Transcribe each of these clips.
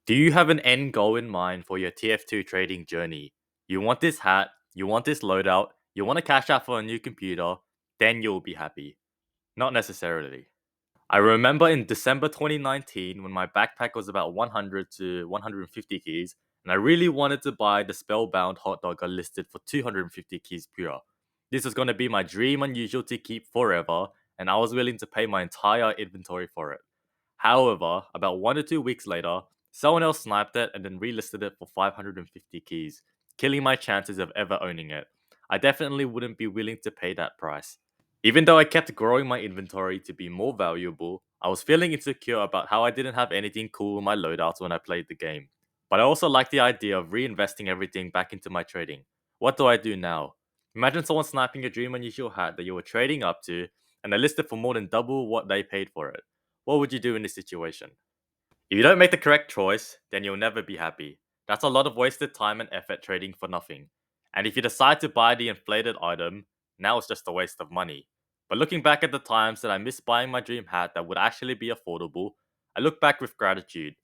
Do you have an end goal in mind for your TF2 trading journey? You want this hat, you want this loadout, you want to cash out for a new computer, then you'll be happy. Not necessarily. I remember in December 2019 when my backpack was about 100 to 150 keys, and I really wanted to buy the Spellbound hot dog I listed for 250 keys pure. This was going to be my dream unusual to keep forever, and I was willing to pay my entire inventory for it. However, about 1 or 2 weeks later, someone else sniped it and then relisted it for 550 keys, killing my chances of ever owning it. I definitely wouldn't be willing to pay that price. Even though I kept growing my inventory to be more valuable, I was feeling insecure about how I didn't have anything cool in my loadouts when I played the game. But I also like the idea of reinvesting everything back into my trading. What do I do now? Imagine someone sniping a dream unusual hat that you were trading up to, and they listed for more than double what they paid for it. What would you do in this situation? If you don't make the correct choice, then you'll never be happy. That's a lot of wasted time and effort trading for nothing. And if you decide to buy the inflated item, now it's just a waste of money. But looking back at the times that I missed buying my dream hat that would actually be affordable, I look back with gratitude.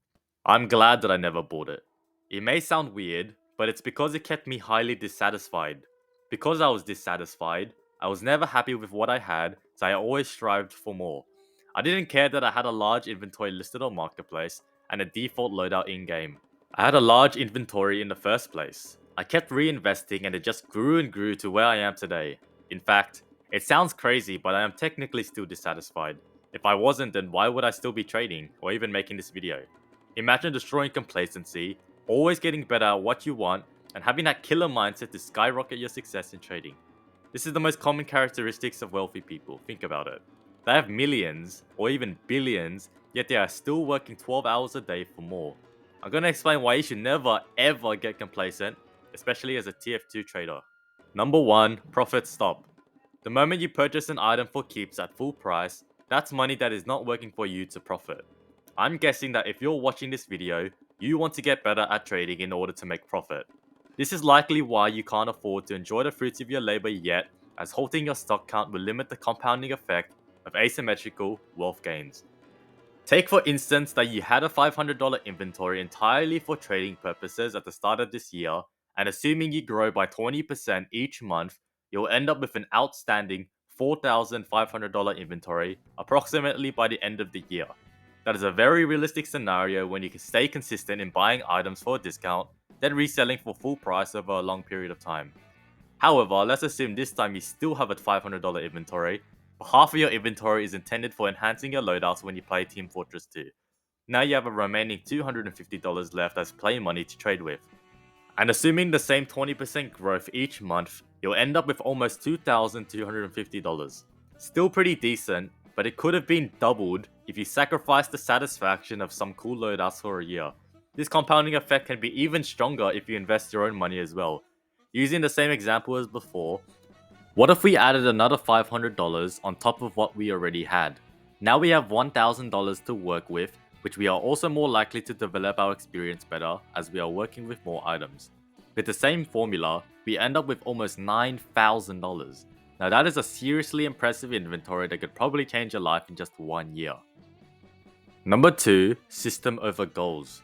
I'm glad that I never bought it. It may sound weird, but it's because it kept me highly dissatisfied. Because I was dissatisfied, I was never happy with what I had, so I always strived for more. I didn't care that I had a large inventory listed on Marketplace and a default loadout in-game. I had a large inventory in the first place. I kept reinvesting and it just grew and grew to where I am today. In fact, it sounds crazy, but I am technically still dissatisfied. If I wasn't, then why would I still be trading or even making this video? Imagine destroying complacency, always getting better at what you want, and having that killer mindset to skyrocket your success in trading. This is the most common characteristics of wealthy people, think about it. They have millions, or even billions, yet they are still working 12 hours a day for more. I'm going to explain why you should never ever get complacent, especially as a TF2 trader. Number 1, profit stop. The moment you purchase an item for keeps at full price, that's money that is not working for you to profit. I'm guessing that if you're watching this video, you want to get better at trading in order to make profit. This is likely why you can't afford to enjoy the fruits of your labor yet, as halting your stock count will limit the compounding effect of asymmetrical wealth gains. Take for instance that you had a $500 inventory entirely for trading purposes at the start of this year, and assuming you grow by 20% each month, you'll end up with an outstanding $4,500 inventory approximately by the end of the year. That is a very realistic scenario when you can stay consistent in buying items for a discount, then reselling for full price over a long period of time. However, let's assume this time you still have a $500 inventory, but half of your inventory is intended for enhancing your loadouts when you play Team Fortress 2. Now you have a remaining $250 left as play money to trade with. And assuming the same 20% growth each month, you'll end up with almost $2,250. Still pretty decent, but it could have been doubled if you sacrificed the satisfaction of some cool loadouts for a year. This compounding effect can be even stronger if you invest your own money as well. Using the same example as before, what if we added another $500 on top of what we already had? Now we have $1,000 to work with, which we are also more likely to develop our experience better as we are working with more items. With the same formula, we end up with almost $9,000. Now that is a seriously impressive inventory that could probably change your life in just 1 year. Number 2, system over goals.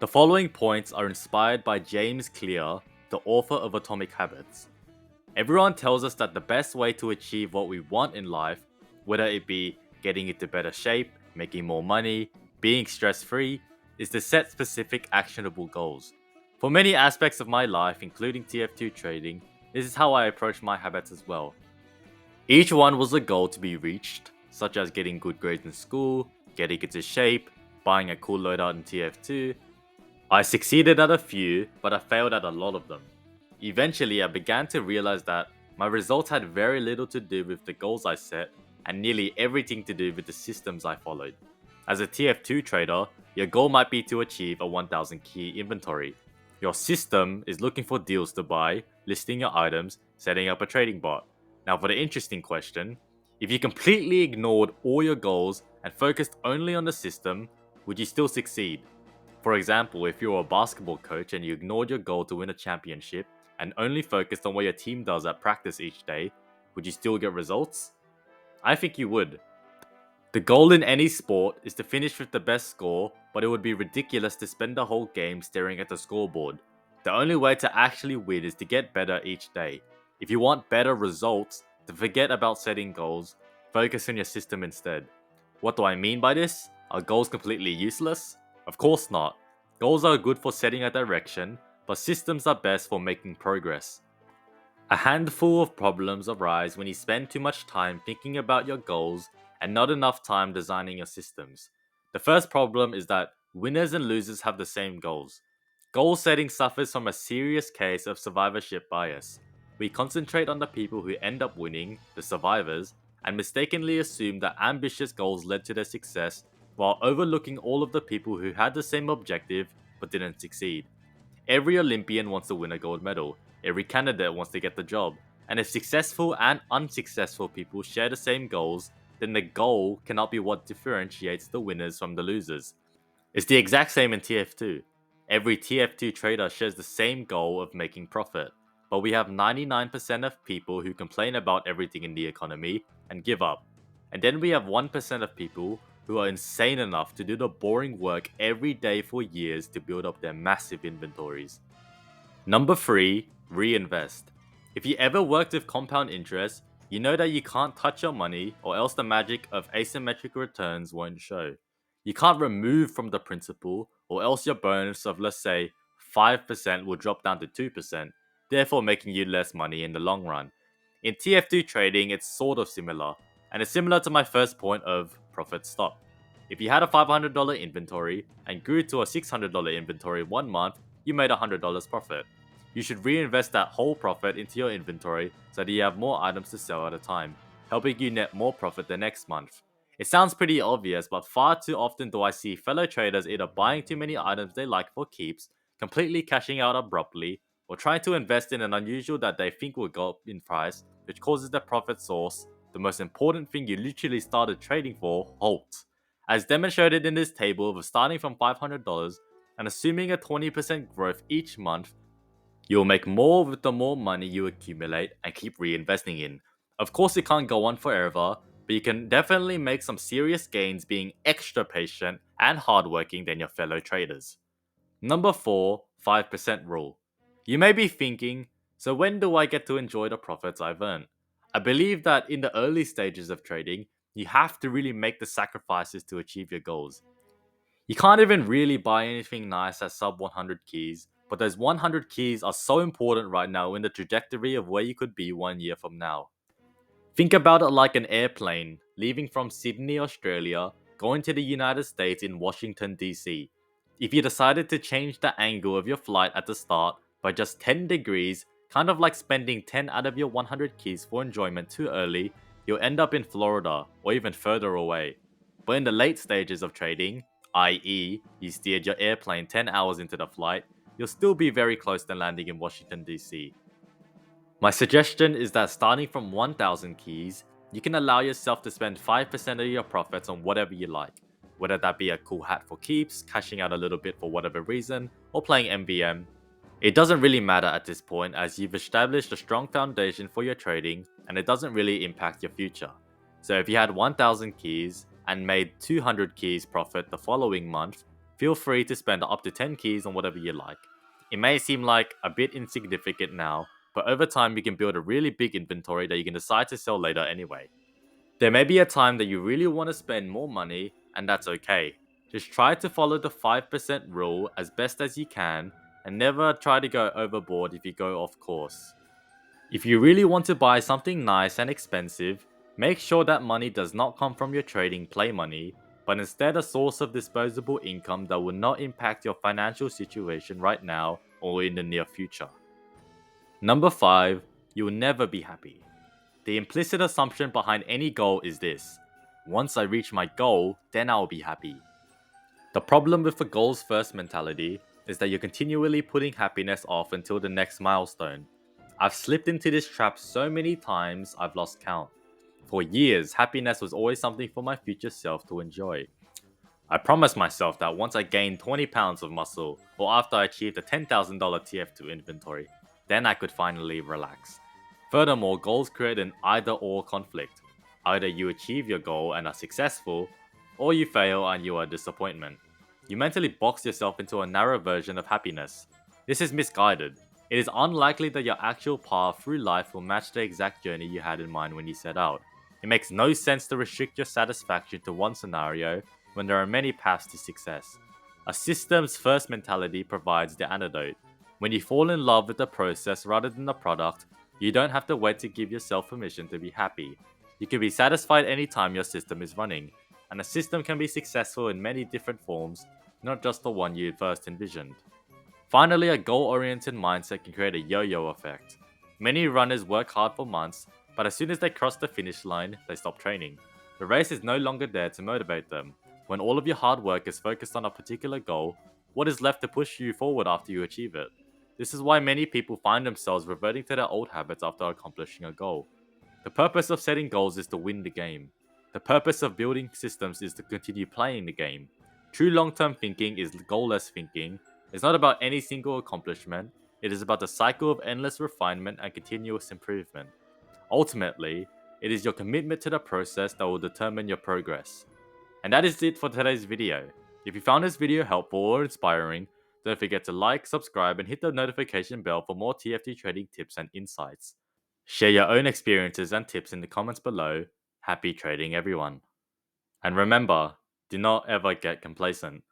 The following points are inspired by James Clear, the author of Atomic Habits. Everyone tells us that the best way to achieve what we want in life, whether it be getting into better shape, making more money, being stress-free, is to set specific actionable goals. For many aspects of my life, including TF2 trading, this is how I approach my habits as well. Each one was a goal to be reached, such as getting good grades in school, getting into shape, buying a cool loadout in TF2. I succeeded at a few, but I failed at a lot of them. Eventually, I began to realize that my results had very little to do with the goals I set and nearly everything to do with the systems I followed. As a TF2 trader, your goal might be to achieve a 1000 key inventory. Your system is looking for deals to buy, listing your items, setting up a trading bot. Now for the interesting question, if you completely ignored all your goals and focused only on the system, would you still succeed? For example, if you're a basketball coach and you ignored your goal to win a championship and only focused on what your team does at practice each day, would you still get results? I think you would. The goal in any sport is to finish with the best score, but it would be ridiculous to spend the whole game staring at the scoreboard. The only way to actually win is to get better each day. If you want better results, then forget about setting goals, focus on your system instead. What do I mean by this? Are goals completely useless? Of course not. Goals are good for setting a direction, but systems are best for making progress. A handful of problems arise when you spend too much time thinking about your goals and not enough time designing your systems. The first problem is that winners and losers have the same goals. Goal setting suffers from a serious case of survivorship bias. We concentrate on the people who end up winning, the survivors, and mistakenly assume that ambitious goals led to their success, while overlooking all of the people who had the same objective but didn't succeed. Every Olympian wants to win a gold medal. Every candidate wants to get the job. And if successful and unsuccessful people share the same goals, then the goal cannot be what differentiates the winners from the losers. It's the exact same in TF2. Every TF2 trader shares the same goal of making profit. But we have 99% of people who complain about everything in the economy and give up. And then we have 1% of people who are insane enough to do the boring work every day for years to build up their massive inventories. Number 3, reinvest. If you ever worked with compound interest, you know that you can't touch your money or else the magic of asymmetric returns won't show. You can't remove from the principal or else your bonus of, let's say, 5% will drop down to 2%, therefore making you less money in the long run. In TF2 trading, it's sort of similar, and it's similar to my first point of profit stop. If you had a $500 inventory and grew to a $600 inventory 1 month, you made $100 profit. You should reinvest that whole profit into your inventory so that you have more items to sell at a time, helping you net more profit the next month. It sounds pretty obvious, but far too often do I see fellow traders either buying too many items they like for keeps, completely cashing out abruptly, or trying to invest in an unusual that they think will go up in price, which causes their profit source, the most important thing you literally started trading for, halt. As demonstrated in this table of starting from $500 and assuming a 20% growth each month, you'll make more with the more money you accumulate and keep reinvesting in. Of course, it can't go on forever, but you can definitely make some serious gains being extra patient and hardworking than your fellow traders. Number 4, 5% rule. You may be thinking, so when do I get to enjoy the profits I've earned? I believe that in the early stages of trading, you have to really make the sacrifices to achieve your goals. You can't even really buy anything nice at sub 100 keys, but those 100 keys are so important right now in the trajectory of where you could be 1 year from now. Think about it like an airplane leaving from Sydney, Australia, going to the United States in Washington, D.C. If you decided to change the angle of your flight at the start by just 10 degrees, kind of like spending 10 out of your 100 keys for enjoyment too early, you'll end up in Florida or even further away. But in the late stages of trading, i.e., you steered your airplane 10 hours into the flight, you'll still be very close to landing in Washington, D.C. My suggestion is that starting from 1000 keys, you can allow yourself to spend 5% of your profits on whatever you like, whether that be a cool hat for keeps, cashing out a little bit for whatever reason, or playing MVM. It doesn't really matter at this point as you've established a strong foundation for your trading and it doesn't really impact your future. So if you had 1000 keys and made 200 keys profit the following month, feel free to spend up to 10 keys on whatever you like. It may seem like a bit insignificant now, but over time you can build a really big inventory that you can decide to sell later anyway. There may be a time that you really want to spend more money, and that's okay. Just try to follow the 5% rule as best as you can, and never try to go overboard if you go off course. If you really want to buy something nice and expensive, make sure that money does not come from your trading play money, but instead a source of disposable income that will not impact your financial situation right now or in the near future. Number 5, you'll never be happy. The implicit assumption behind any goal is this: once I reach my goal, then I'll be happy. The problem with the goals first mentality is that you're continually putting happiness off until the next milestone. I've slipped into this trap so many times I've lost count. For years, happiness was always something for my future self to enjoy. I promised myself that once I gained 20 pounds of muscle, or after I achieved a $10,000 TF2 inventory, then I could finally relax. Furthermore, goals create an either-or conflict. Either you achieve your goal and are successful, or you fail and you are a disappointment. You mentally box yourself into a narrow version of happiness. This is misguided. It is unlikely that your actual path through life will match the exact journey you had in mind when you set out. It makes no sense to restrict your satisfaction to one scenario when there are many paths to success. A systems first mentality provides the antidote. When you fall in love with the process rather than the product, you don't have to wait to give yourself permission to be happy. You can be satisfied anytime your system is running, and a system can be successful in many different forms, not just the one you first envisioned. Finally, a goal oriented mindset can create a yo yo effect. Many runners work hard for months, but as soon as they cross the finish line, they stop training. The race is no longer there to motivate them. When all of your hard work is focused on a particular goal, what is left to push you forward after you achieve it? This is why many people find themselves reverting to their old habits after accomplishing a goal. The purpose of setting goals is to win the game. The purpose of building systems is to continue playing the game. True long term thinking is goalless thinking. It's not about any single accomplishment, it is about the cycle of endless refinement and continuous improvement. Ultimately, it is your commitment to the process that will determine your progress. And that is it for today's video. If you found this video helpful or inspiring, don't forget to like, subscribe, and hit the notification bell for more TF2 trading tips and insights. Share your own experiences and tips in the comments below. Happy trading, everyone. And remember, do not ever get complacent.